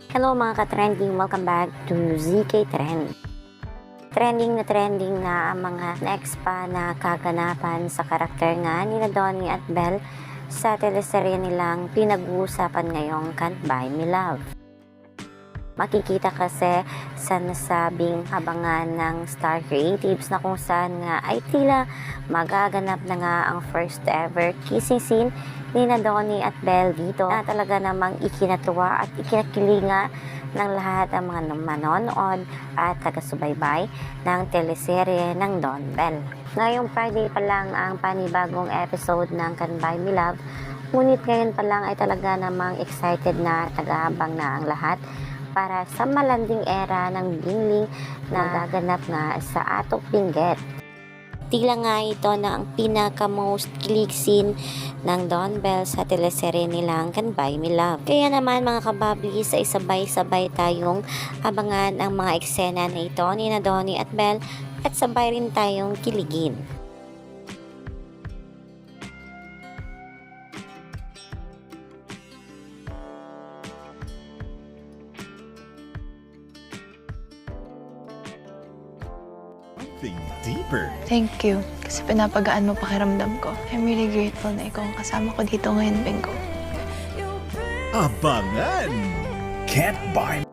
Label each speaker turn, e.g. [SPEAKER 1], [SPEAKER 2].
[SPEAKER 1] Hello mga ka-trending, welcome back to ZK Trend. Trending na ang mga next pa na kaganapan sa karakter nga ni Donnie at Belle sa teleserye nilang pinag-uusapan ngayong Can't Buy Me Love. Makikita kasi sa nasabing abangan ng Star Creatives na kung saan nga ay tila magaganap na nga ang first ever kissing scene ni Donnie at Belle dito na talaga namang ikinatuwa at ikinakilinga ng lahat ang mga manonood at taga-subaybay ng teleserye ng Don Belle. Ngayong Friday pa lang ang panibagong episode ng Can't Buy Me Love, ngunit ngayon pa lang ay talaga namang excited na tagahabang na ang lahat para sa malanding era ng Bingling na gaganap nga sa Atok Benguet. Tila nga ito na ang pinaka-most kilig scene ng Don Belle sa teleserye nilang Can't Buy Me Love. Kaya naman mga kababli, sa sabay-sabay tayong abangan ang mga eksena na ito ni Donnie at Belle at sabay rin tayong kiligin.
[SPEAKER 2] Think deeper.
[SPEAKER 3] Thank you. Kasi pinapagaan mo pakiramdam ko. I'm really grateful na ikaw ang kasama ko dito ngayon, Bingo.
[SPEAKER 2] Abangan! Can't buy